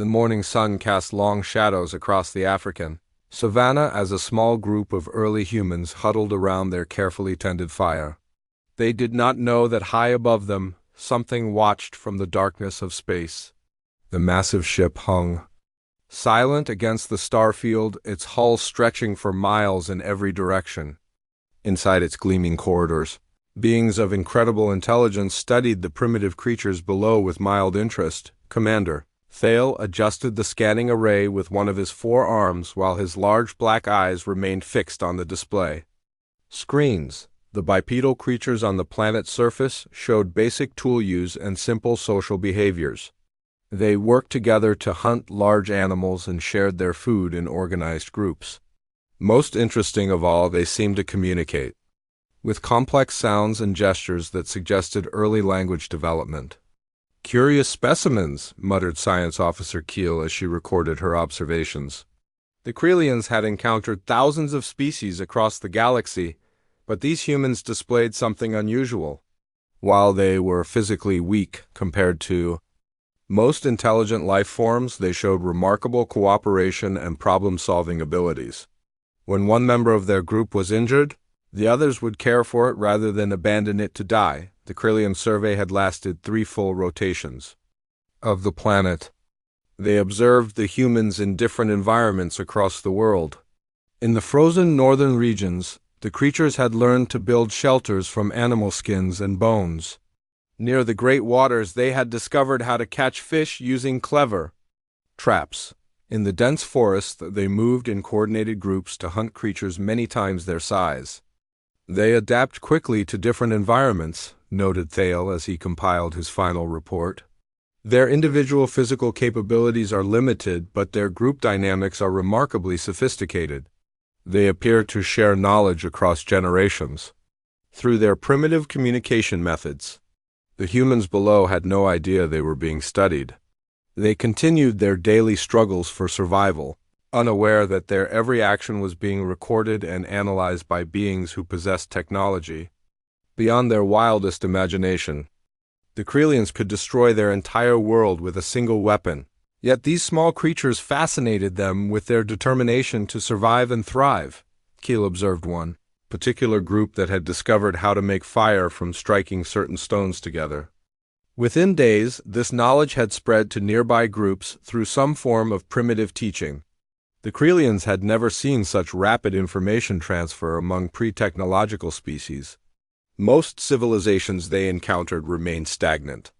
The morning sun cast long shadows across the African savanna as a small group of early humans huddled around their carefully tended fire. They did not know that high above them, something watched from the darkness of space. The massive ship hung silent against the starfield, its hull stretching for miles in every direction. Inside its gleaming corridors, beings of incredible intelligence studied the primitive creatures below with mild interest. Commander Thale adjusted the scanning array with one of his 4 arms while his large black eyes remained fixed on the display. Screens. The bipedal creatures on the planet's surface showed basic tool use and simple social behaviors. They worked together to hunt large animals and shared their food in organized groups. Most interesting of all, they seemed to communicate with complex sounds and gestures that suggested early language development. "Curious specimens," muttered Science Officer Keel as she recorded her observations. The Krelians had encountered thousands of species across the galaxy, but these humans displayed something unusual. While they were physically weak compared to most intelligent life forms, they showed remarkable cooperation and problem-solving abilities. When one member of their group was injured, the others would care for it rather than abandon it to die. The Krelian survey had lasted 3 full rotations of the planet. They observed the humans in different environments across the world. In the frozen northern regions, the creatures had learned to build shelters from animal skins and bones. Near the great waters, they had discovered how to catch fish using clever traps. In the dense forest, they moved in coordinated groups to hunt creatures many times their size. "They adapt quickly to different environments," noted Thale as he compiled his final report. "Their individual physical capabilities are limited, but their group dynamics are remarkably sophisticated. They appear to share knowledge across generations through their primitive communication methods." The humans below had no idea they were being studied. They continued their daily struggles for survival, unaware that their every action was being recorded and analyzed by beings who possessed technology beyond their wildest imagination. The Krelians could destroy their entire world with a single weapon, yet these small creatures fascinated them with their determination to survive and thrive. Keel observed one particular group that had discovered how to make fire from striking certain stones together. Within days, this knowledge had spread to nearby groups through some form of primitive teaching. The Krelians had never seen such rapid information transfer among pre-technological species. Most civilizations they encountered remained stagnant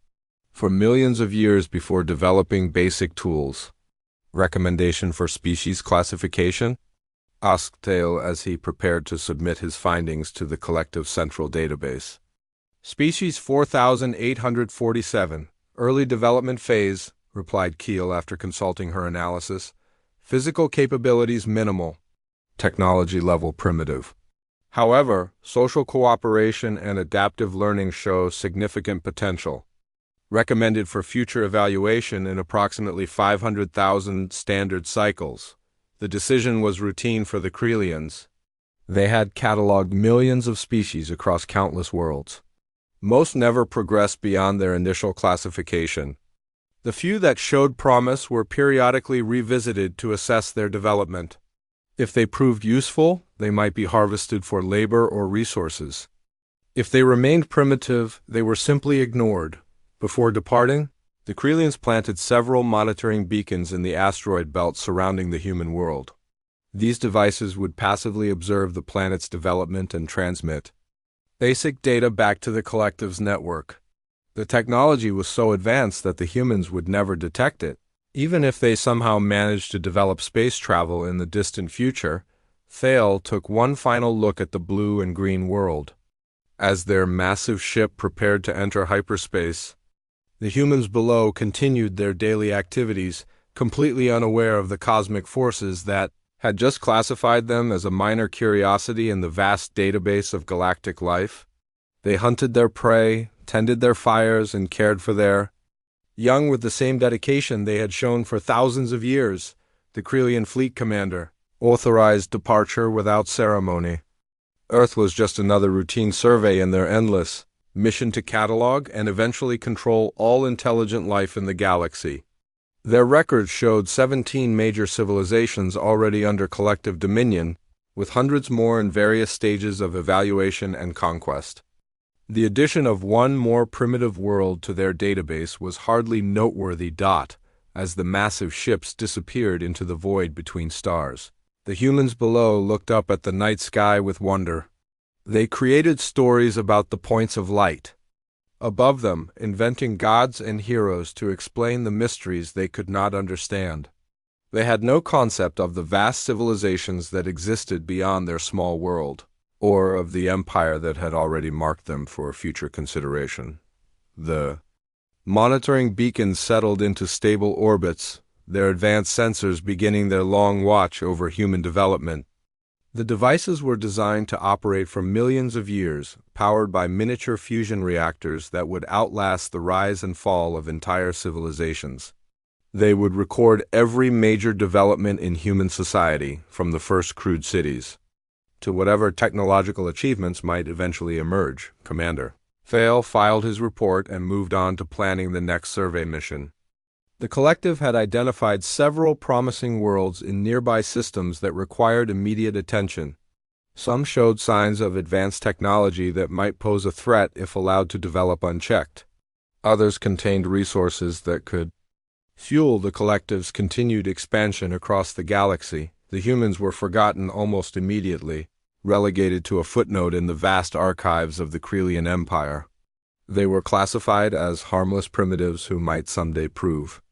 for millions of years before developing basic tools. "Recommendation for species classification?" asked Thale as he prepared to submit his findings to the collective central database. "Species 4847, early development phase," replied Keel after consulting her analysis. "Physical capabilities minimal. Technology level primitive. However, social cooperation and adaptive learning show significant potential. Recommended for future evaluation in approximately 500,000 standard cycles." The decision was routine for the Krelians. They had cataloged millions of species across countless worlds. Most never progressed beyond their initial classification. The few that showed promise were periodically revisited to assess their development. If they proved useful, they might be harvested for labor or resources. If they remained primitive, they were simply ignored. Before departing, the Krelians planted several monitoring beacons in the asteroid belt surrounding the human world. These devices would passively observe the planet's development and transmit basic data back to the collective's network. The technology was so advanced that the humans would never detect it. Even if they somehow managed to develop space travel in the distant future, Thale took one final look at the blue and green world. As their massive ship prepared to enter hyperspace, the humans below continued their daily activities, completely unaware of the cosmic forces that had just classified them as a minor curiosity in the vast database of galactic life. They hunted their prey, tended their fires, and cared for their young with the same dedication they had shown for thousands of years. The Krelian fleet commander authorized departure without ceremony. Earth was just another routine survey in their endless mission to catalog and eventually control all intelligent life in the galaxy. Their records showed 17 major civilizations already under collective dominion, with hundreds more in various stages of evaluation and conquest. The addition of one more primitive world to their database was hardly noteworthy, as the massive ships disappeared into the void between stars. The humans below looked up at the night sky with wonder. They created stories about the points of light above them, inventing gods and heroes to explain the mysteries they could not understand. They had no concept of the vast civilizations that existed beyond their small world, or of the empire that had already marked them for future consideration. The monitoring beacons settled into stable orbits, their advanced sensors beginning their long watch over human development. The devices were designed to operate for millions of years, powered by miniature fusion reactors that would outlast the rise and fall of entire civilizations. They would record every major development in human society, from the first crude cities to whatever technological achievements might eventually emerge. Commander Fail filed his report and moved on to planning the next survey mission. The collective had identified several promising worlds in nearby systems that required immediate attention. Some showed signs of advanced technology that might pose a threat if allowed to develop unchecked. Others contained resources that could fuel the collective's continued expansion across the galaxy. The humans were forgotten almost immediately, relegated to a footnote in the vast archives of the Krelian Empire. They were classified as harmless primitives who might someday prove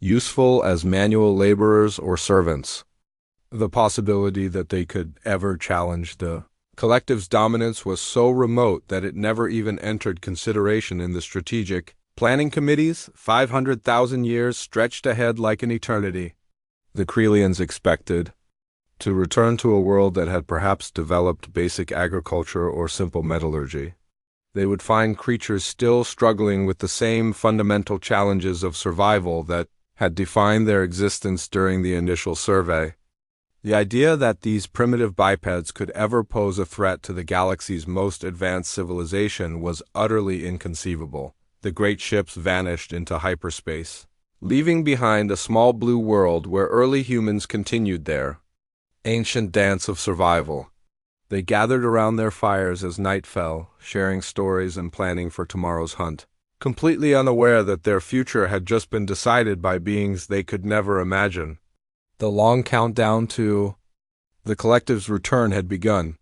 useful as manual laborers or servants. The possibility that they could ever challenge the collective's dominance was so remote that it never even entered consideration in the strategic planning committees. 500,000 years stretched ahead like an eternity. The Krelians expected to return to a world that had perhaps developed basic agriculture or simple metallurgy. They would find creatures still struggling with the same fundamental challenges of survival that had defined their existence during the initial survey. The idea that these primitive bipeds could ever pose a threat to the galaxy's most advanced civilization was utterly inconceivable. The great ships vanished into hyperspace, leaving behind a small blue world where early humans continued their ancient dance of survival. They gathered around their fires as night fell, sharing stories and planning for tomorrow's hunt, completely unaware that their future had just been decided by beings they could never imagine. The long countdown to the collective's return had begun.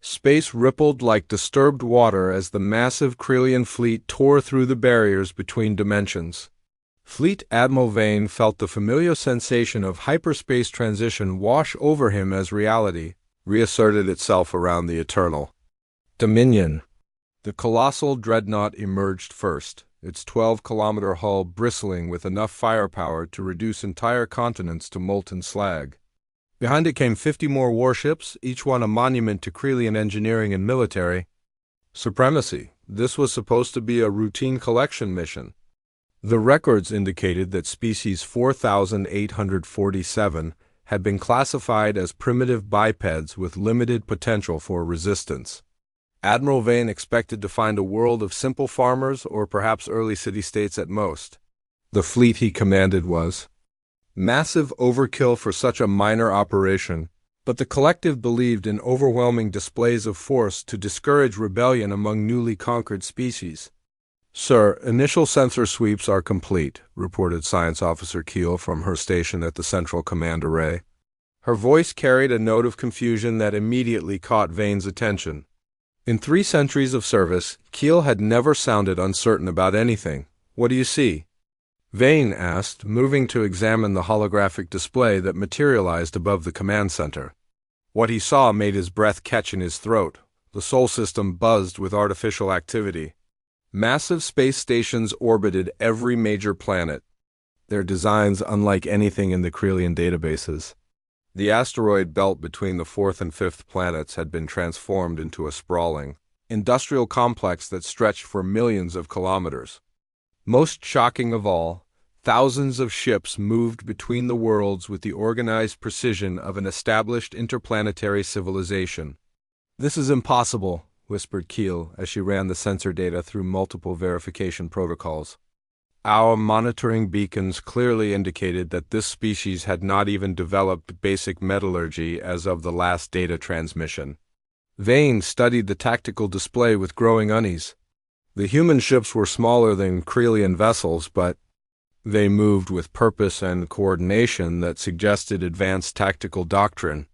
Space rippled like disturbed water as the massive Krelian fleet tore through the barriers between dimensions. Fleet Admiral Vane felt the familiar sensation of hyperspace transition wash over him as reality reasserted itself around the eternal Dominion. The colossal dreadnought emerged first, its 12-kilometer hull bristling with enough firepower to reduce entire continents to molten slag. Behind it came 50 more warships, each one a monument to Krelian engineering and military supremacy. This was supposed to be a routine collection mission. The records indicated that species 4847 had been classified as primitive bipeds with limited potential for resistance. Admiral Vane expected to find a world of simple farmers or perhaps early city-states at most. The fleet he commanded was massive overkill for such a minor operation, but the collective believed in overwhelming displays of force to discourage rebellion among newly conquered species. "Sir, initial sensor sweeps are complete," reported Science Officer Keel from her station at the Central Command Array. Her voice carried a note of confusion that immediately caught Vane's attention. In 3 centuries of service, Keel had never sounded uncertain about anything. "What do you see?" Vane asked, moving to examine the holographic display that materialized above the command center. What he saw made his breath catch in his throat. The Sol system buzzed with artificial activity. Massive space stations orbited every major planet, their designs unlike anything in the Krelian databases. The asteroid belt between the 4th and 5th planets had been transformed into a sprawling industrial complex that stretched for millions of kilometers. Most shocking of all, thousands of ships moved between the worlds with the organized precision of an established interplanetary civilization. "This is impossible," whispered Keel as she ran the sensor data through multiple verification protocols. Our monitoring beacons clearly indicated that this species had not even developed basic metallurgy as of the last data transmission. Vane studied the tactical display with growing unease. The human ships were smaller than Krelian vessels, but they moved with purpose and coordination that suggested advanced tactical doctrine.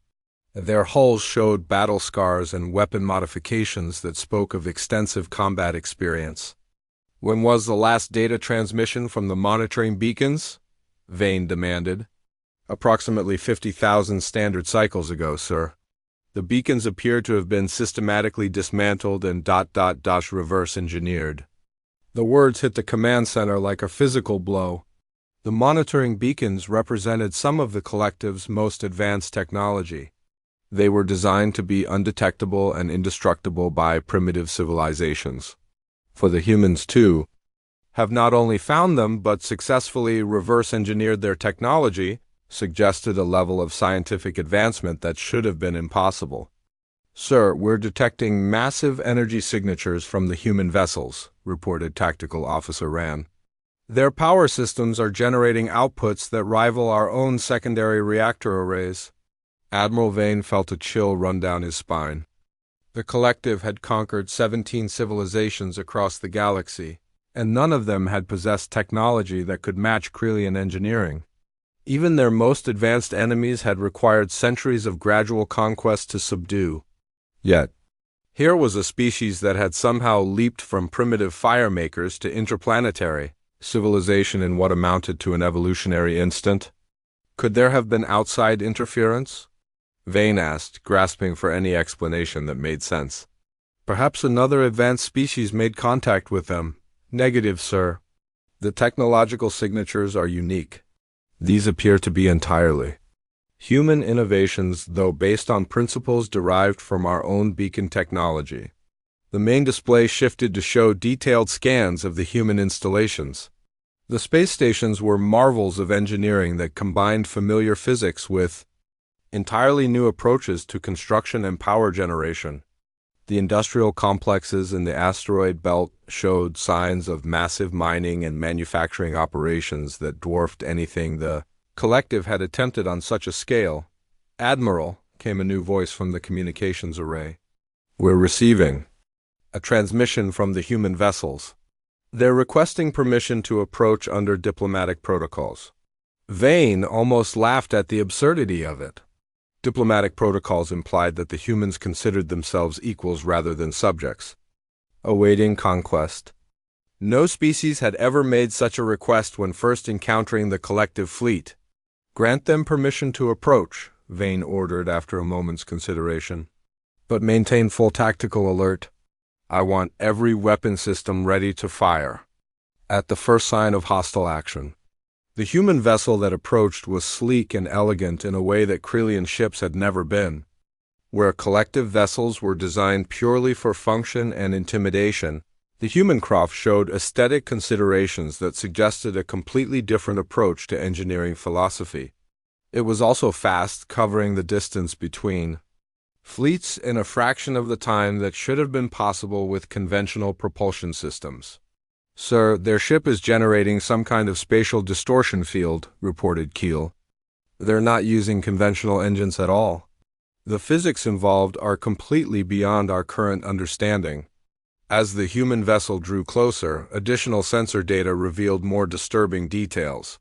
Their hulls showed battle scars and weapon modifications that spoke of extensive combat experience. When was the last data transmission from the monitoring beacons? Vane demanded. Approximately 50,000 standard cycles ago, sir. The beacons appear to have been systematically dismantled and reverse engineered. The words hit the command center like a physical blow. The monitoring beacons represented some of the collective's most advanced technology. They were designed to be undetectable and indestructible by primitive civilizations. For the humans, too, have not only found them but successfully reverse-engineered their technology, suggested a level of scientific advancement that should have been impossible. Sir, we're detecting massive energy signatures from the human vessels, reported Tactical Officer Ran. Their power systems are generating outputs that rival our own secondary reactor arrays. Admiral Vane felt a chill run down his spine. The collective had conquered 17 civilizations across the galaxy, and none of them had possessed technology that could match Krelian engineering. Even their most advanced enemies had required centuries of gradual conquest to subdue. Yet, here was a species that had somehow leaped from primitive firemakers to interplanetary civilization in what amounted to an evolutionary instant. Could there have been outside interference? Vane asked, grasping for any explanation that made sense. Perhaps another advanced species made contact with them. Negative, sir. The technological signatures are unique. These appear to be entirely human innovations, though based on principles derived from our own beacon technology. The main display shifted to show detailed scans of the human installations. The space stations were marvels of engineering that combined familiar physics with entirely new approaches to construction and power generation. The industrial complexes in the asteroid belt showed signs of massive mining and manufacturing operations that dwarfed anything the collective had attempted on such a scale. Admiral, came a new voice from the communications array. We're receiving a transmission from the human vessels. They're requesting permission to approach under diplomatic protocols. Vane almost laughed at the absurdity of it. Diplomatic protocols implied that the humans considered themselves equals rather than subjects, awaiting conquest. No species had ever made such a request when first encountering the collective fleet. Grant them permission to approach, Vane ordered after a moment's consideration. But maintain full tactical alert. I want every weapon system ready to fire at the first sign of hostile action. The human vessel that approached was sleek and elegant in a way that Krelian ships had never been. Where collective vessels were designed purely for function and intimidation, the human craft showed aesthetic considerations that suggested a completely different approach to engineering philosophy. It was also fast, covering the distance between fleets in a fraction of the time that should have been possible with conventional propulsion systems. Sir, their ship is generating some kind of spatial distortion field, reported Keel. They're not using conventional engines at all. The physics involved are completely beyond our current understanding. As the human vessel drew closer, additional sensor data revealed more disturbing details.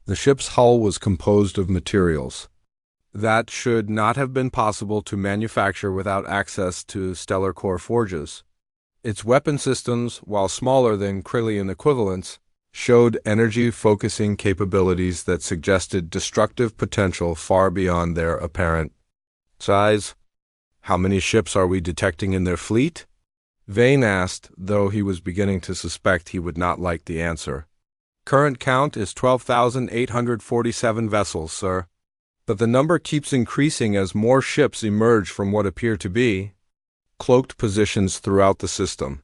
The ship's hull was composed of materials that should not have been possible to manufacture without access to stellar core forges. Its weapon systems, while smaller than Krelian equivalents, showed energy-focusing capabilities that suggested destructive potential far beyond their apparent size. How many ships are we detecting in their fleet? Vane asked, though he was beginning to suspect he would not like the answer. Current count is 12,847 vessels, sir. But the number keeps increasing as more ships emerge from what appear to be cloaked positions throughout the system.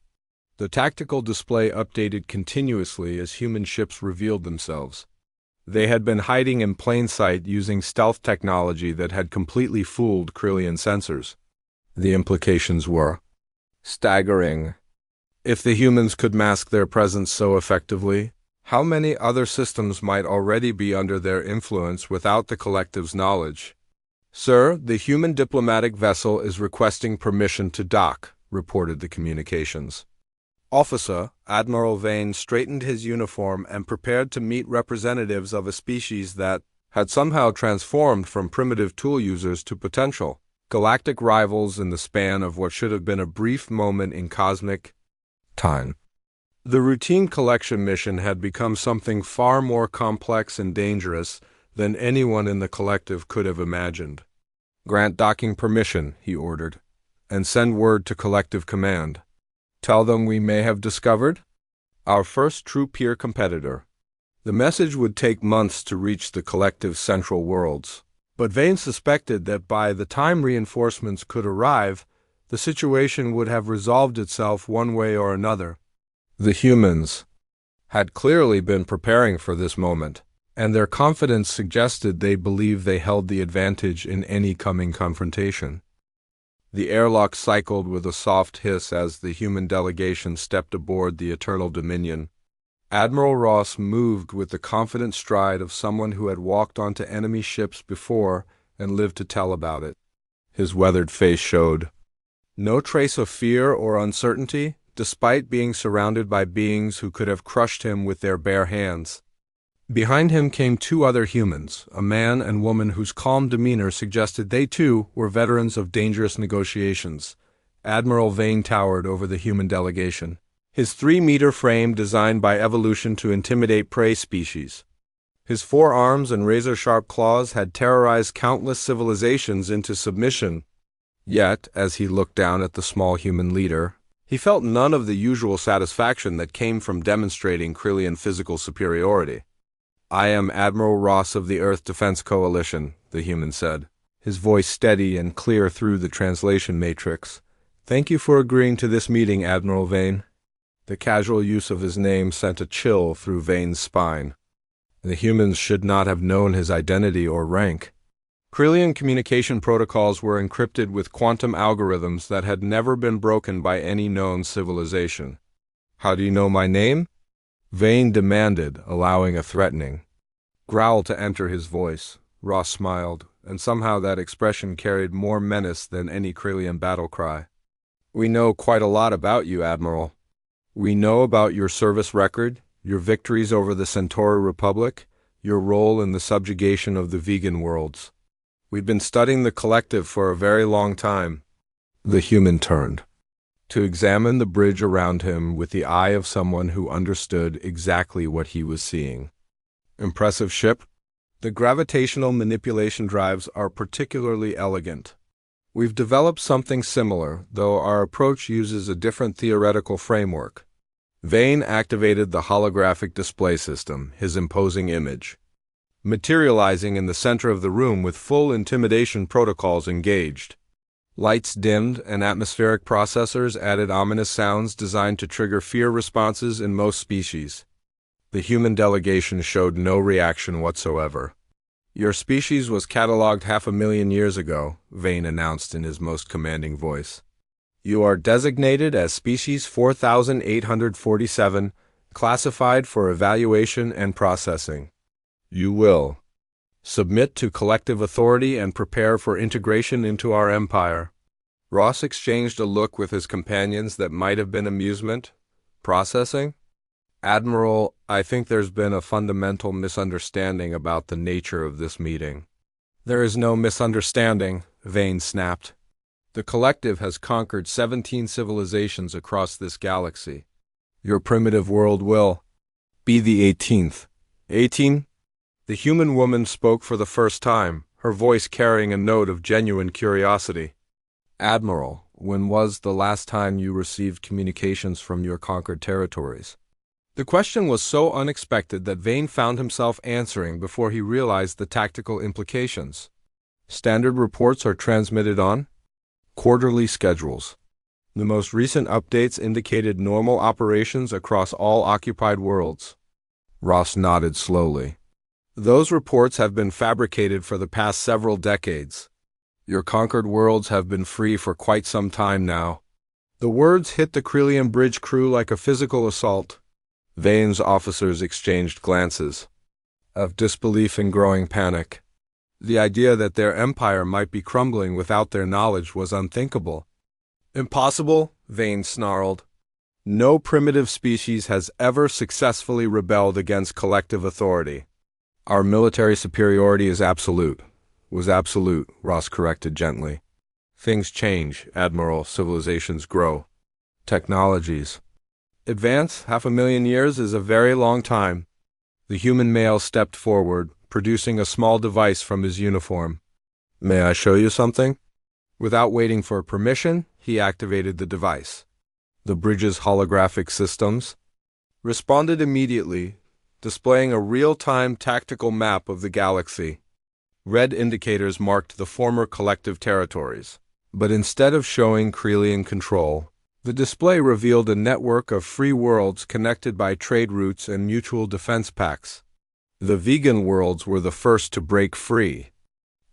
The tactical display updated continuously as human ships revealed themselves. They had been hiding in plain sight using stealth technology that had completely fooled Krelian sensors. The implications were staggering. If the humans could mask their presence so effectively, How many other systems might already be under their influence without the collective's knowledge? "Sir, the human diplomatic vessel is requesting permission to dock," reported the communications. Officer, Admiral Vane straightened his uniform and prepared to meet representatives of a species that had somehow transformed from primitive tool users to potential galactic rivals in the span of what should have been a brief moment in cosmic time. The routine collection mission had become something far more complex and dangerous than anyone in the collective could have imagined. "Grant docking permission," he ordered, "and send word to collective command. Tell them we may have discovered our first true peer competitor." The message would take months to reach the collective's central worlds, but Vane suspected that by the time reinforcements could arrive, the situation would have resolved itself one way or another. The humans had clearly been preparing for this moment, and their confidence suggested they believed they held the advantage in any coming confrontation. The airlock cycled with a soft hiss as the human delegation stepped aboard the Eternal Dominion. Admiral Ross moved with the confident stride of someone who had walked onto enemy ships before and lived to tell about it. His weathered face showed no trace of fear or uncertainty, despite being surrounded by beings who could have crushed him with their bare hands. Behind him came two other humans, a man and woman whose calm demeanor suggested they too were veterans of dangerous negotiations. Admiral Vane towered over the human delegation, his 3-meter frame designed by evolution to intimidate prey species. His 4 arms and razor-sharp claws had terrorized countless civilizations into submission. Yet, as he looked down at the small human leader, he felt none of the usual satisfaction that came from demonstrating Krillian physical superiority. "I am Admiral Ross of the Earth Defense Coalition," the human said, his voice steady and clear through the translation matrix. "Thank you for agreeing to this meeting, Admiral Vane." The casual use of his name sent a chill through Vane's spine. The humans should not have known his identity or rank. Krillian communication protocols were encrypted with quantum algorithms that had never been broken by any known civilization. "How do you know my name?" Vane demanded, allowing a threatening growl to enter his voice. Ross smiled, and somehow that expression carried more menace than any Krillian battle cry. "We know quite a lot about you, Admiral. We know about your service record, your victories over the Centauri Republic, your role in the subjugation of the vegan worlds. We've been studying the collective for a very long time." The human turned to examine the bridge around him with the eye of someone who understood exactly what he was seeing. "Impressive ship. The gravitational manipulation drives are particularly elegant. We've developed something similar, though our approach uses a different theoretical framework." Vane activated the holographic display system, his imposing image materializing in the center of the room with full intimidation protocols engaged. Lights dimmed and atmospheric processors added ominous sounds designed to trigger fear responses in most species. The human delegation showed no reaction whatsoever. "Your species was cataloged 500,000 years ago," Vane announced in his most commanding voice. "You are designated as species 4847, classified for evaluation and processing. You will submit to collective authority and prepare for integration into our empire." Ross exchanged a look with his companions that might have been amusement. "Processing? Admiral, I think there's been a fundamental misunderstanding about the nature of this meeting." "There is no misunderstanding," Vane snapped. "The collective has conquered 17 civilizations across this galaxy. Your primitive world will be the 18th. 18? The human woman spoke for the first time, her voice carrying a note of genuine curiosity. "Admiral, when was the last time you received communications from your conquered territories?" The question was so unexpected that Vane found himself answering before he realized the tactical implications. "Standard reports are transmitted on quarterly schedules. The most recent updates indicated normal operations across all occupied worlds." Ross nodded slowly. "Those reports have been fabricated for the past several decades. Your conquered worlds have been free for quite some time now." The words hit the Krillian bridge crew like a physical assault. Vane's officers exchanged glances of disbelief and growing panic. The idea that their empire might be crumbling without their knowledge was unthinkable. Impossible, Vane snarled. No primitive species has ever successfully rebelled against collective authority. Our military superiority is absolute. Was absolute, Ross corrected gently. Things change, Admiral. Civilizations grow. Technologies advance. 500,000 years is a very long time. The human male stepped forward, producing a small device from his uniform. May I show you something? Without waiting for permission, he activated the device. The bridge's holographic systems responded immediately, displaying a real-time tactical map of the galaxy. Red indicators marked the former collective territories, but instead of showing Krelian control, the display revealed a network of free worlds connected by trade routes and mutual defense pacts. The vegan worlds were the first to break free.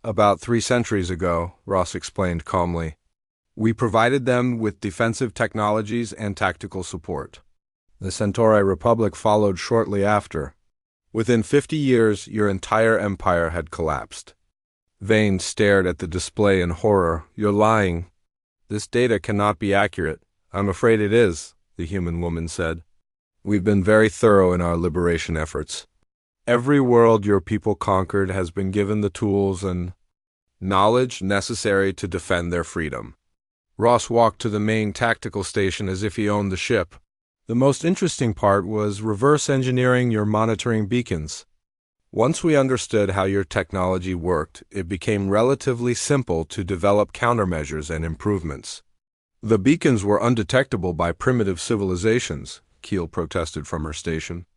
About 3 centuries ago, Ross explained calmly. We provided them with defensive technologies and tactical support. The Centauri Republic followed shortly after. Within 50 years, your entire empire had collapsed. Vane stared at the display in horror. You're lying. This data cannot be accurate. I'm afraid it is, the human woman said. We've been very thorough in our liberation efforts. Every world your people conquered has been given the tools and knowledge necessary to defend their freedom. Ross walked to the main tactical station as if he owned the ship. The most interesting part was reverse engineering your monitoring beacons. Once we understood how your technology worked, it became relatively simple to develop countermeasures and improvements. The beacons were undetectable by primitive civilizations, Keel protested from her station.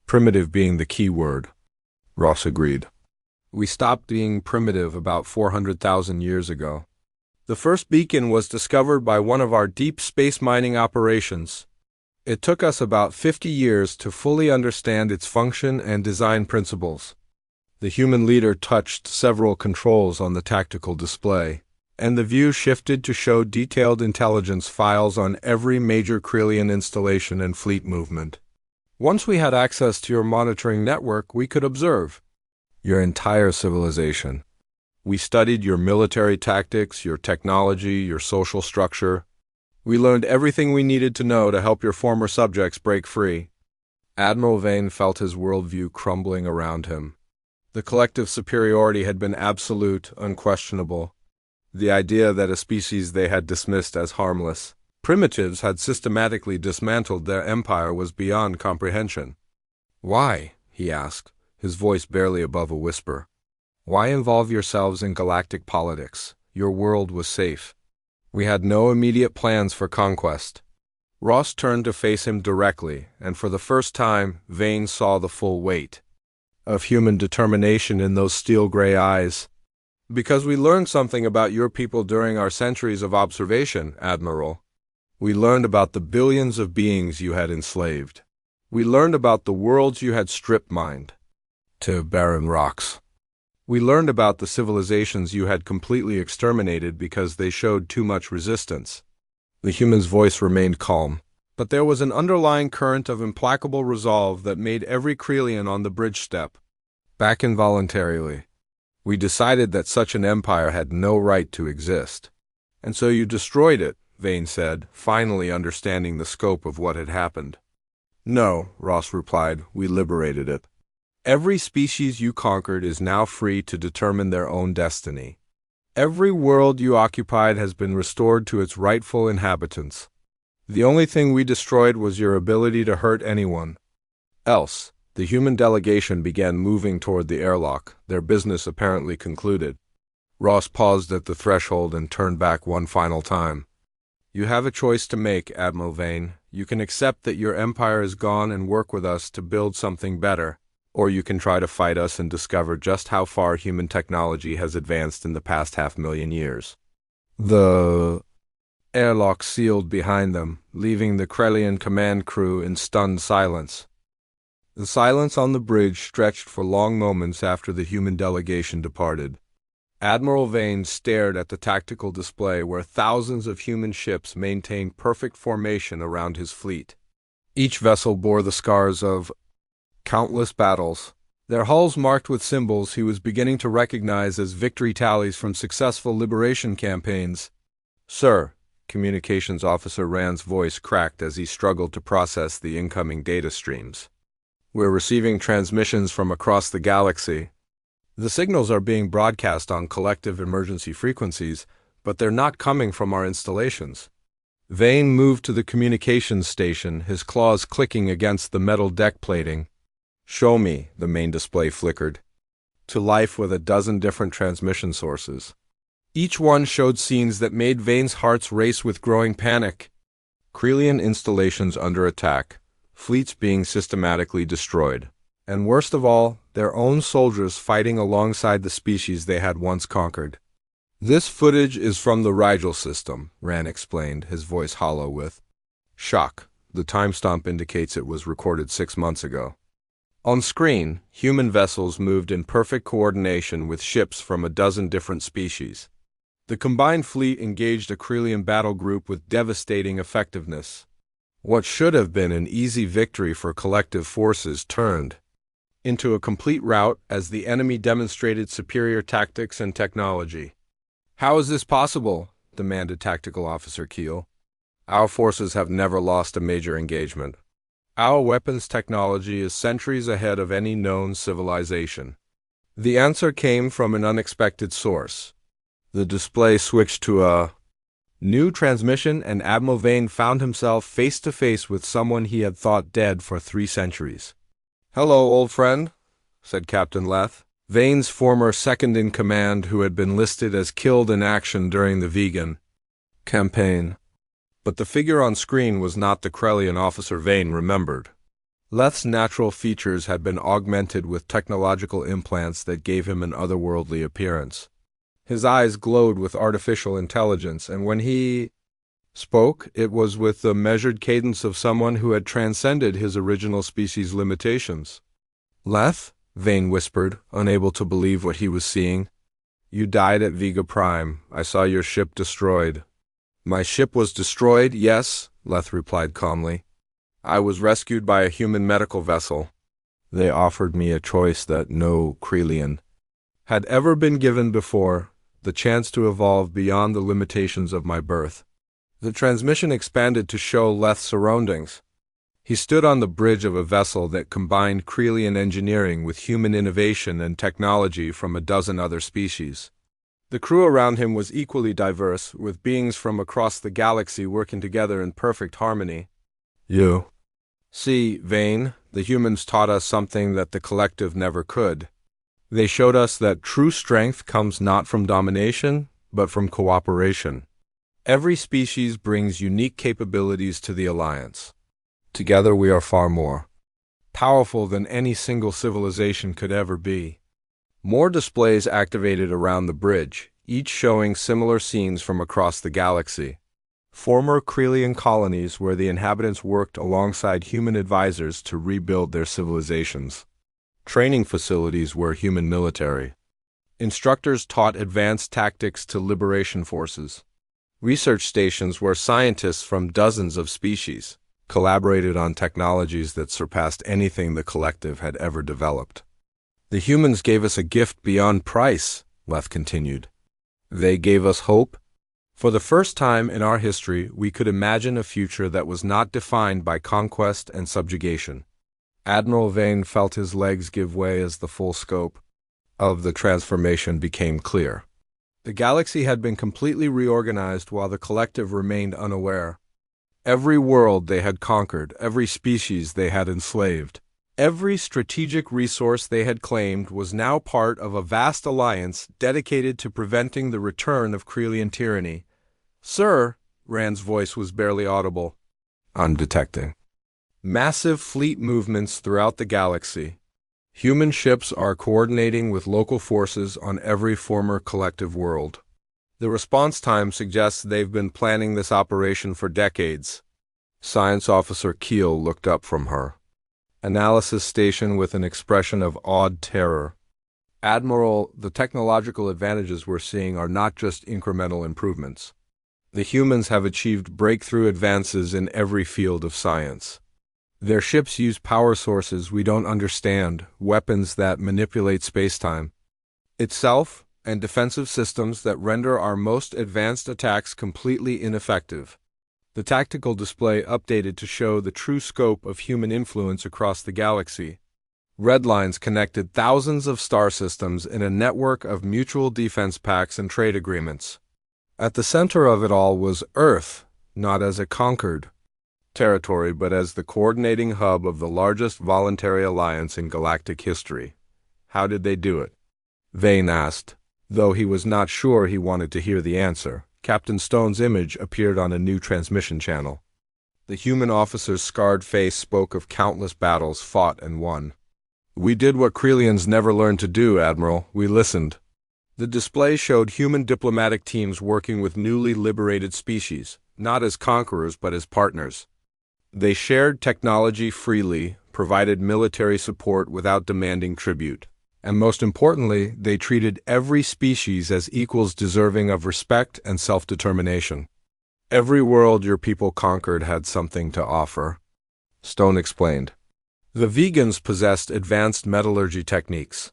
Primitive being the key word. Ross agreed. We stopped being primitive about 400,000 years ago. The first beacon was discovered by one of our deep space mining operations. It took us about 50 years to fully understand its function and design principles. The human leader touched several controls on the tactical display, and the view shifted to show detailed intelligence files on every major Krelian installation and fleet movement. Once we had access to your monitoring network, we could observe your entire civilization. We studied your military tactics, your technology, your social structure. We learned everything we needed to know to help your former subjects break free. Admiral Vane felt his worldview crumbling around him. The collective superiority had been absolute, unquestionable. The idea that a species they had dismissed as harmless, primitives, had systematically dismantled their empire was beyond comprehension. Why? He asked, his voice barely above a whisper. Why involve yourselves in galactic politics? Your world was safe. We had no immediate plans for conquest. Ross turned to face him directly, and for the first time, Vane saw the full weight of human determination in those steel-gray eyes. Because we learned something about your people during our centuries of observation, Admiral. We learned about the billions of beings you had enslaved. We learned about the worlds you had strip-mined to barren rocks. We learned about the civilizations you had completely exterminated because they showed too much resistance. The human's voice remained calm, but there was an underlying current of implacable resolve that made every Krelian on the bridge step back involuntarily. We decided that such an empire had no right to exist. And so you destroyed it, Vane said, finally understanding the scope of what had happened. No, Ross replied, we liberated it. Every species you conquered is now free to determine their own destiny. Every world you occupied has been restored to its rightful inhabitants. The only thing we destroyed was your ability to hurt anyone else. The human delegation began moving toward the airlock, their business apparently concluded. Ross paused at the threshold and turned back one final time. You have a choice to make, Admiral Vane. You can accept that your empire is gone and work with us to build something better. Or you can try to fight us and discover just how far human technology has advanced in the past 500,000 years. The airlock sealed behind them, leaving the Krelian command crew in stunned silence. The silence on the bridge stretched for long moments after the human delegation departed. Admiral Vane stared at the tactical display where thousands of human ships maintained perfect formation around his fleet. Each vessel bore the scars of countless battles, their hulls marked with symbols he was beginning to recognize as victory tallies from successful liberation campaigns. "Sir," Communications Officer Rand's voice cracked as he struggled to process the incoming data streams. "We're receiving transmissions from across the galaxy. The signals are being broadcast on collective emergency frequencies, but they're not coming from our installations." Vane moved to the communications station, his claws clicking against the metal deck plating. "Show me," the main display flickered to life with a dozen different transmission sources. Each one showed scenes that made Vane's hearts race with growing panic. Krelian installations under attack, fleets being systematically destroyed, and worst of all, their own soldiers fighting alongside the species they had once conquered. "This footage is from the Rigel system," Rand explained, his voice hollow with shock. The timestamp indicates it was recorded 6 months ago. On screen, human vessels moved in perfect coordination with ships from a dozen different species. The combined fleet engaged a Krelian battle group with devastating effectiveness. What should have been an easy victory for collective forces turned into a complete rout as the enemy demonstrated superior tactics and technology. "How is this possible?" demanded Tactical Officer Keel. "Our forces have never lost a major engagement. Our weapons technology is centuries ahead of any known civilization." The answer came from an unexpected source. The display switched to a new transmission, and Admiral Vane found himself face to face with someone he had thought dead for 3 centuries. "Hello, old friend," said Captain Leth, Vane's former second-in-command who had been listed as killed in action during the Vegan campaign. But the figure on screen was not the Krelian officer Vane remembered. Leth's natural features had been augmented with technological implants that gave him an otherworldly appearance. His eyes glowed with artificial intelligence, and when he spoke, it was with the measured cadence of someone who had transcended his original species' limitations. "Leth?" Vane whispered, unable to believe what he was seeing. "You died at Vega Prime. I saw your ship destroyed." "My ship was destroyed, yes," Leth replied calmly. "I was rescued by a human medical vessel. They offered me a choice that no Krelian had ever been given before, the chance to evolve beyond the limitations of my birth." The transmission expanded to show Leth's surroundings. He stood on the bridge of a vessel that combined Krelian engineering with human innovation and technology from a dozen other species. The crew around him was equally diverse, with beings from across the galaxy working together in perfect harmony. "You see, Vane, the humans taught us something that the collective never could. They showed us that true strength comes not from domination, but from cooperation. Every species brings unique capabilities to the Alliance. Together we are far more powerful than any single civilization could ever be." More displays activated around the bridge, each showing similar scenes from across the galaxy. Former Krelian colonies where the inhabitants worked alongside human advisors to rebuild their civilizations. Training facilities were human military. Instructors taught advanced tactics to liberation forces. Research stations where scientists from dozens of species collaborated on technologies that surpassed anything the collective had ever developed. "The humans gave us a gift beyond price," Leth continued. "They gave us hope. For the first time in our history, we could imagine a future that was not defined by conquest and subjugation." Admiral Vane felt his legs give way as the full scope of the transformation became clear. The galaxy had been completely reorganized while the collective remained unaware. Every world they had conquered, every species they had enslaved, every strategic resource they had claimed was now part of a vast alliance dedicated to preventing the return of Krelian tyranny. "Sir," Rand's voice was barely audible. "I'm detecting massive fleet movements throughout the galaxy. Human ships are coordinating with local forces on every former collective world. The response time suggests they've been planning this operation for decades." Science Officer Keel looked up from her analysis station with an expression of awed terror. "Admiral, the technological advantages we're seeing are not just incremental improvements. The humans have achieved breakthrough advances in every field of science. Their ships use power sources we don't understand, weapons that manipulate spacetime itself, and defensive systems that render our most advanced attacks completely ineffective. The tactical display updated to show the true scope of human influence across the galaxy. Red lines connected thousands of star systems in a network of mutual defense pacts and trade agreements. At the center of it all was Earth, not as a conquered territory but as the coordinating hub of the largest voluntary alliance in galactic history. How did they do it? Vane asked. Though he was not sure he wanted to hear the answer, Captain Stone's image appeared on a new transmission channel. The human officer's scarred face spoke of countless battles fought and won. "We did what Krelians never learned to do, Admiral. We listened." The display showed human diplomatic teams working with newly liberated species, not as conquerors but as partners. They shared technology freely, provided military support without demanding tribute. And most importantly, they treated every species as equals deserving of respect and self-determination. "Every world your people conquered had something to offer," Stone explained. The vegans possessed advanced metallurgy techniques.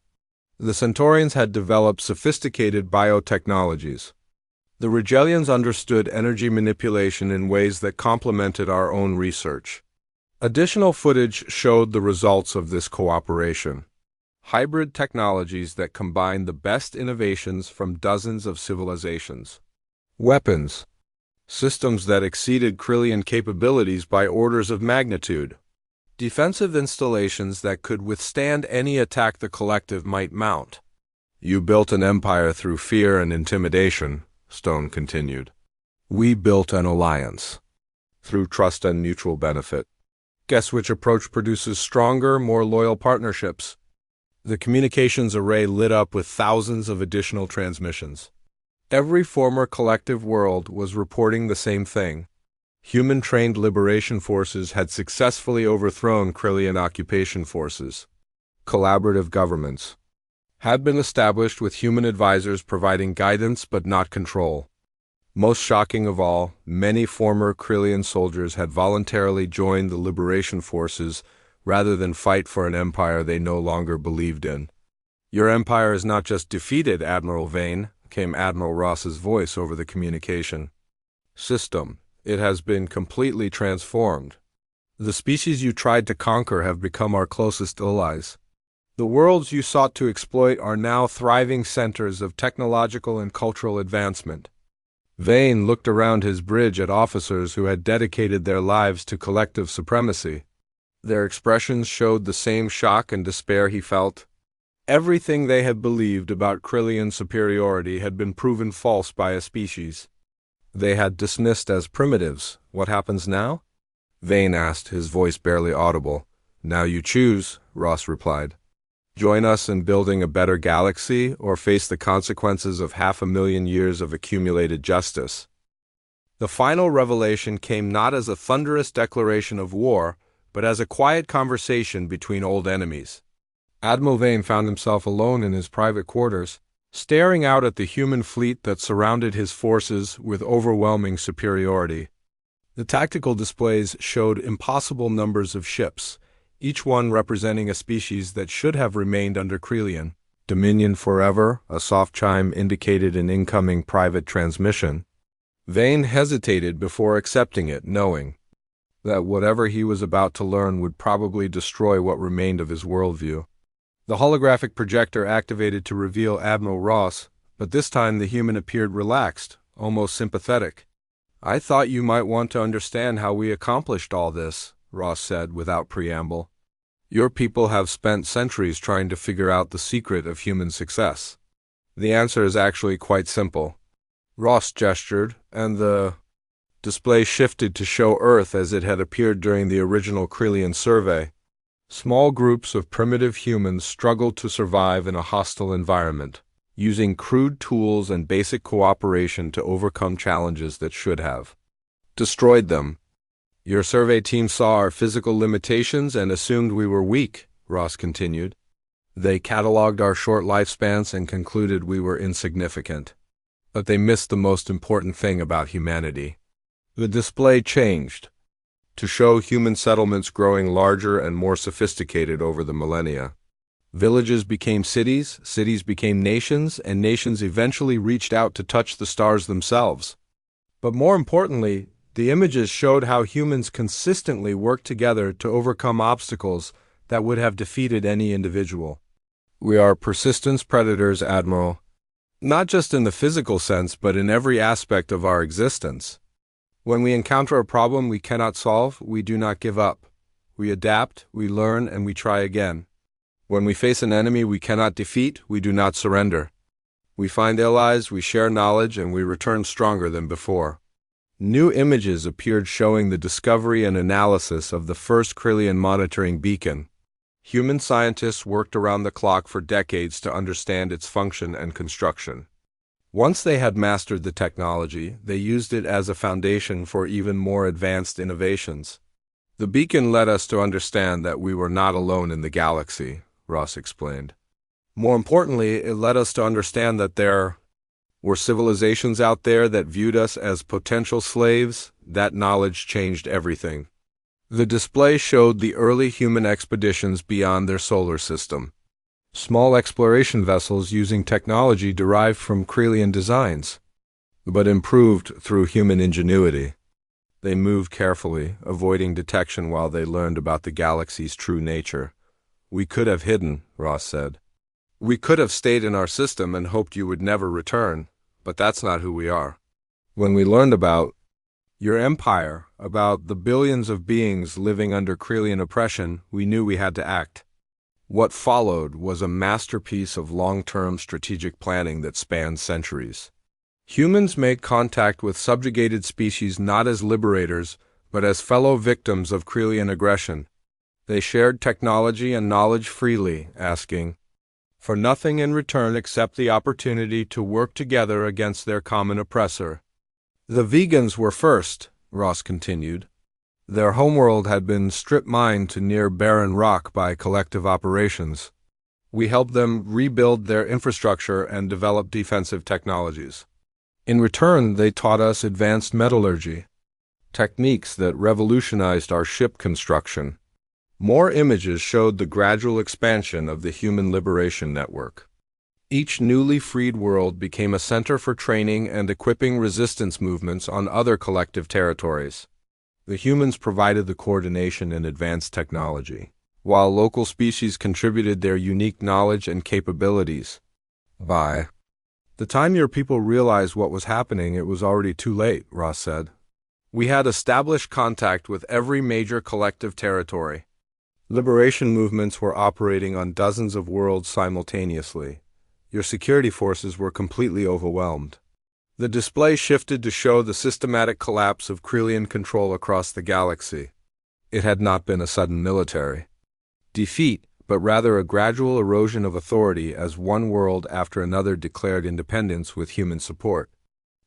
The Centaurians had developed sophisticated biotechnologies. The Rigelians understood energy manipulation in ways that complemented our own research. Additional footage showed the results of this cooperation. Hybrid technologies that combine the best innovations from dozens of civilizations. Weapons. Systems that exceeded Krelian capabilities by orders of magnitude. Defensive installations that could withstand any attack the collective might mount. "You built an empire through fear and intimidation," Stone continued. "We built an alliance through trust and mutual benefit. Guess which approach produces stronger, more loyal partnerships?" The communications array lit up with thousands of additional transmissions. Every former collective world was reporting the same thing. Human-trained liberation forces had successfully overthrown Krelian occupation forces. Collaborative governments had been established with human advisors providing guidance but not control. Most shocking of all, many former Krelian soldiers had voluntarily joined the liberation forces rather than fight for an empire they no longer believed in. "Your empire is not just defeated, Admiral Vane," came Admiral Ross's voice over the communication system. "It has been completely transformed. The species you tried to conquer have become our closest allies. The worlds you sought to exploit are now thriving centers of technological and cultural advancement." Vane looked around his bridge at officers who had dedicated their lives to collective supremacy. Their expressions showed the same shock and despair he felt. Everything they had believed about Krelian superiority had been proven false by a species they had dismissed as primitives. "What happens now?" Vane asked, his voice barely audible. "Now you choose," Ross replied. "Join us in building a better galaxy, or face the consequences of 500,000 years of accumulated justice." The final revelation came not as a thunderous declaration of war, but as a quiet conversation between old enemies. Admiral Vane found himself alone in his private quarters, staring out at the human fleet that surrounded his forces with overwhelming superiority. The tactical displays showed impossible numbers of ships, each one representing a species that should have remained under Krelian dominion forever. A soft chime indicated an incoming private transmission. Vane hesitated before accepting it, knowing that whatever he was about to learn would probably destroy what remained of his worldview. The holographic projector activated to reveal Admiral Ross, but this time the human appeared relaxed, almost sympathetic. "I thought you might want to understand how we accomplished all this," Ross said without preamble. "Your people have spent centuries trying to figure out the secret of human success. The answer is actually quite simple." Ross gestured, and the display shifted to show Earth as it had appeared during the original Krelian survey. Small groups of primitive humans struggled to survive in a hostile environment, using crude tools and basic cooperation to overcome challenges that should have destroyed them. "Your survey team saw our physical limitations and assumed we were weak," Ross continued. "They cataloged our short lifespans and concluded we were insignificant. But they missed the most important thing about humanity." The display changed. to show human settlements growing larger and more sophisticated over the millennia. Villages became cities, cities became nations, and nations eventually reached out to touch the stars themselves. But more importantly, the images showed how humans consistently worked together to overcome obstacles that would have defeated any individual. We are persistence predators, Admiral. Not just in the physical sense, but in every aspect of our existence. When we encounter a problem we cannot solve, we do not give up. We adapt, we learn, and we try again. When we face an enemy we cannot defeat, we do not surrender. We find allies, we share knowledge, and we return stronger than before. New images appeared showing the discovery and analysis of the first Kryllian monitoring beacon. Human scientists worked around the clock for decades to understand its function and construction. Once they had mastered the technology, they used it as a foundation for even more advanced innovations. The beacon led us to understand that we were not alone in the galaxy, Ross explained. More importantly, it led us to understand that there were civilizations out there that viewed us as potential slaves. That knowledge changed everything. The display showed the early human expeditions beyond their solar system. Small exploration vessels using technology derived from Kryllian designs, but improved through human ingenuity. They moved carefully, avoiding detection while they learned about the galaxy's true nature. We could have hidden, Ross said. We could have stayed in our system and hoped you would never return, but that's not who we are. When we learned about your empire, about the billions of beings living under Kryllian oppression, we knew we had to act. What followed was a masterpiece of long-term strategic planning that spanned centuries. Humans made contact with subjugated species not as liberators, but as fellow victims of Kryllian aggression. They shared technology and knowledge freely, asking for nothing in return except the opportunity to work together against their common oppressor. The vegans were first, Ross continued. Their homeworld had been strip-mined to near barren rock by collective operations. We helped them rebuild their infrastructure and develop defensive technologies. In return, they taught us advanced metallurgy, techniques that revolutionized our ship construction. More images showed the gradual expansion of the Human Liberation Network. Each newly freed world became a center for training and equipping resistance movements on other collective territories. The humans provided the coordination and advanced technology, while local species contributed their unique knowledge and capabilities. By the time your people realized what was happening, it was already too late, Ross said. We had established contact with every major collective territory. Liberation movements were operating on dozens of worlds simultaneously. Your security forces were completely overwhelmed. The display shifted to show the systematic collapse of Kryllian control across the galaxy. It had not been a sudden military defeat, but rather a gradual erosion of authority as one world after another declared independence with human support.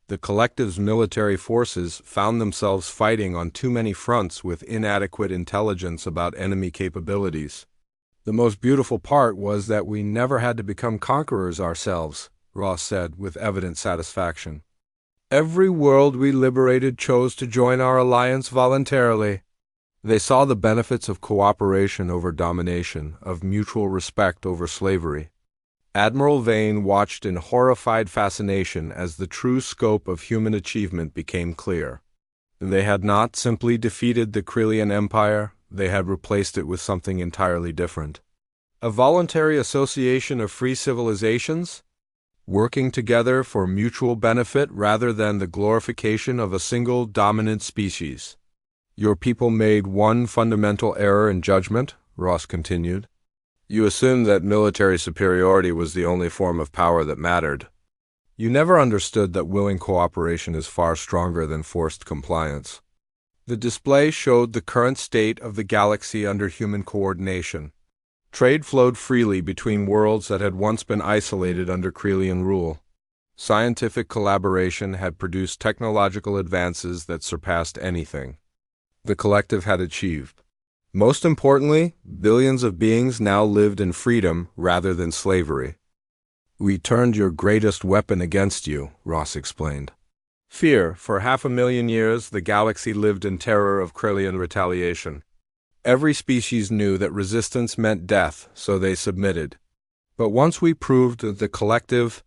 The collective's military forces found themselves fighting on too many fronts with inadequate intelligence about enemy capabilities. The most beautiful part was that we never had to become conquerors ourselves, Ross said with evident satisfaction. Every world we liberated chose to join our alliance voluntarily. They saw the benefits of cooperation over domination, of mutual respect over slavery. Admiral Vane watched in horrified fascination as the true scope of human achievement became clear. They had not simply defeated the Kryllian Empire, they had replaced it with something entirely different. A voluntary association of free civilizations, working together for mutual benefit rather than the glorification of a single dominant species. Your people made one fundamental error in judgment, Ross continued. You assumed that military superiority was the only form of power that mattered. You never understood that willing cooperation is far stronger than forced compliance. The display showed the current state of the galaxy under human coordination. Trade flowed freely between worlds that had once been isolated under Kryllian rule. Scientific collaboration had produced technological advances that surpassed anything the collective had achieved. Most importantly, billions of beings now lived in freedom rather than slavery. We turned your greatest weapon against you, Ross explained. Fear. For 500,000 years, the galaxy lived in terror of Krelian retaliation. Every species knew that resistance meant death, so they submitted. But once we proved that the collective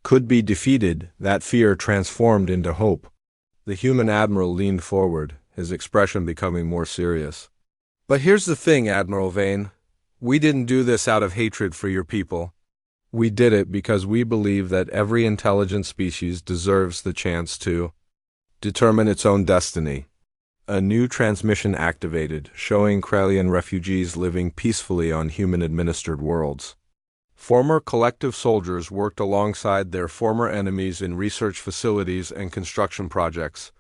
could be defeated, that fear transformed into hope. The human admiral leaned forward, his expression becoming more serious. But here's the thing, Admiral Vane. We didn't do this out of hatred for your people. We did it because we believe that every intelligent species deserves the chance to determine its own destiny. A new transmission activated, showing Krelian refugees living peacefully on human-administered worlds. Former collective soldiers worked alongside their former enemies in research facilities and construction projects.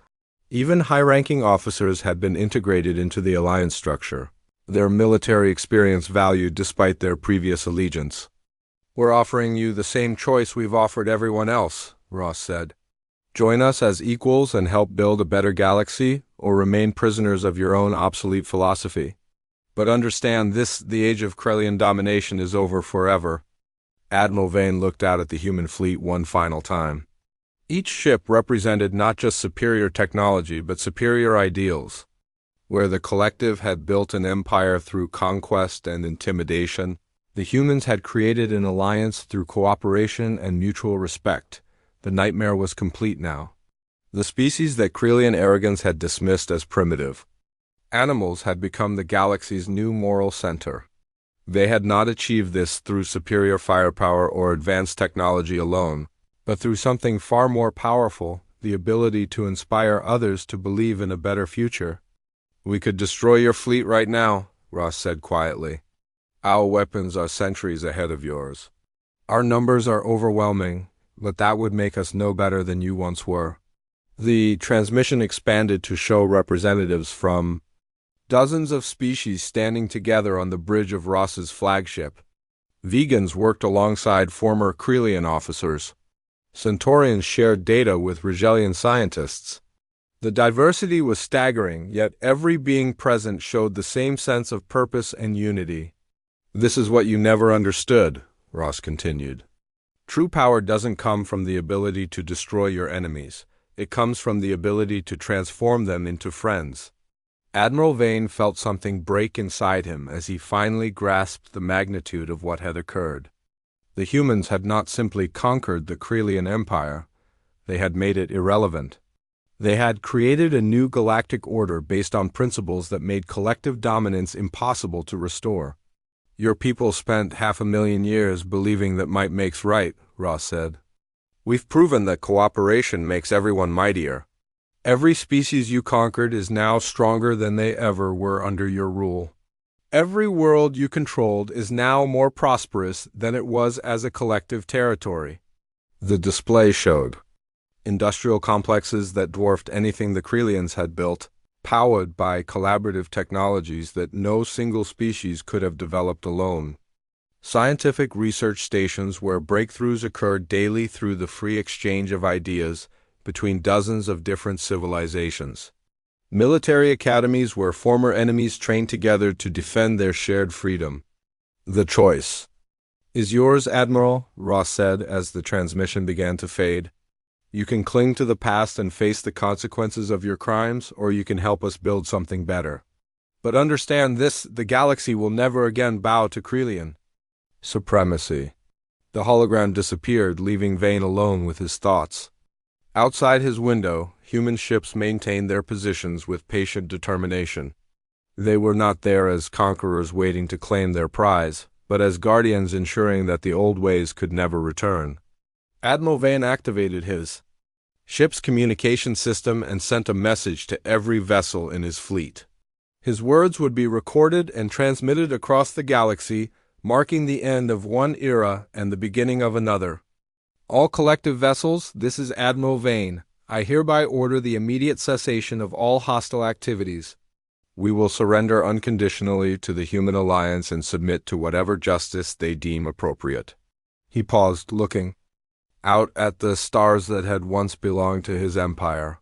Even high-ranking officers had been integrated into the alliance structure, their military experience valued despite their previous allegiance. We're offering you the same choice we've offered everyone else, Ross said. Join us as equals and help build a better galaxy, or remain prisoners of your own obsolete philosophy. But understand this, the age of Krelian domination is over forever. Admiral Vane looked out at the human fleet one final time. Each ship represented not just superior technology, but superior ideals. Where the collective had built an empire through conquest and intimidation, the humans had created an alliance through cooperation and mutual respect. The nightmare was complete now. The species that Krelian arrogance had dismissed as primitive. Animals had become the galaxy's new moral center. They had not achieved this through superior firepower or advanced technology alone, but through something far more powerful, the ability to inspire others to believe in a better future. We could destroy your fleet right now, Ross said quietly. Our weapons are centuries ahead of yours. Our numbers are overwhelming, but that would make us no better than you once were. The transmission expanded to show representatives from dozens of species standing together on the bridge of Ross's flagship. Vegans worked alongside former Krelian officers. Centaurians shared data with Rigelian scientists. The diversity was staggering, yet every being present showed the same sense of purpose and unity. This is what you never understood, Ross continued. True power doesn't come from the ability to destroy your enemies. It comes from the ability to transform them into friends. Admiral Vane felt something break inside him as he finally grasped the magnitude of what had occurred. The humans had not simply conquered the Krelian Empire, they had made it irrelevant. They had created a new galactic order based on principles that made collective dominance impossible to restore. Your people spent 500,000 years believing that might makes right, Ross said. We've proven that cooperation makes everyone mightier. Every species you conquered is now stronger than they ever were under your rule. Every world you controlled is now more prosperous than it was as a collective territory. The display showed industrial complexes that dwarfed anything the Krelians had built, powered by collaborative technologies that no single species could have developed alone. Scientific research stations where breakthroughs occurred daily through the free exchange of ideas between dozens of different civilizations. Military academies where former enemies trained together to defend their shared freedom. The choice is yours, Admiral, Ross said as the transmission began to fade. You can cling to the past and face the consequences of your crimes, or you can help us build something better. But understand this, the galaxy will never again bow to Krelian supremacy. The hologram disappeared, leaving Vane alone with his thoughts. Outside his window, human ships maintained their positions with patient determination. They were not there as conquerors waiting to claim their prize, but as guardians ensuring that the old ways could never return. Admiral Vane activated his ship's communication system and sent a message to every vessel in his fleet. His words would be recorded and transmitted across the galaxy, marking the end of one era and the beginning of another. All collective vessels, this is Admiral Vane. I hereby order the immediate cessation of all hostile activities. We will surrender unconditionally to the human alliance and submit to whatever justice they deem appropriate. He paused, looking out at the stars that had once belonged to his empire.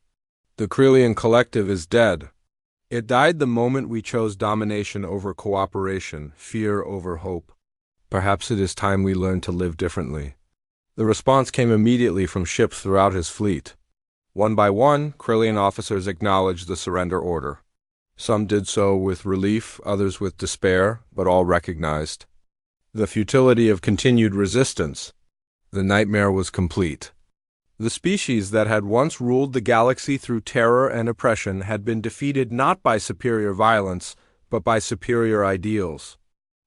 The Krelian collective is dead. It died the moment we chose domination over cooperation, fear over hope. Perhaps it is time we learn to live differently. The response came immediately from ships throughout his fleet. One by one, Krillian officers acknowledged the surrender order. Some did so with relief, others with despair, but all recognized the futility of continued resistance. The nightmare was complete. The species that had once ruled the galaxy through terror and oppression had been defeated not by superior violence, but by superior ideals.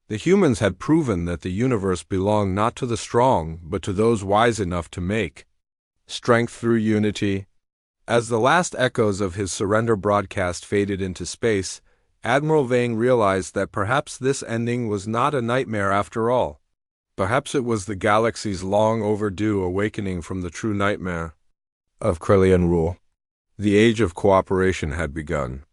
The humans had proven that the universe belonged not to the strong, but to those wise enough to make strength through unity. As the last echoes of his surrender broadcast faded into space, Admiral Vang realized that perhaps this ending was not a nightmare after all. Perhaps it was the galaxy's long overdue awakening from the true nightmare of Krillian rule. The age of cooperation had begun.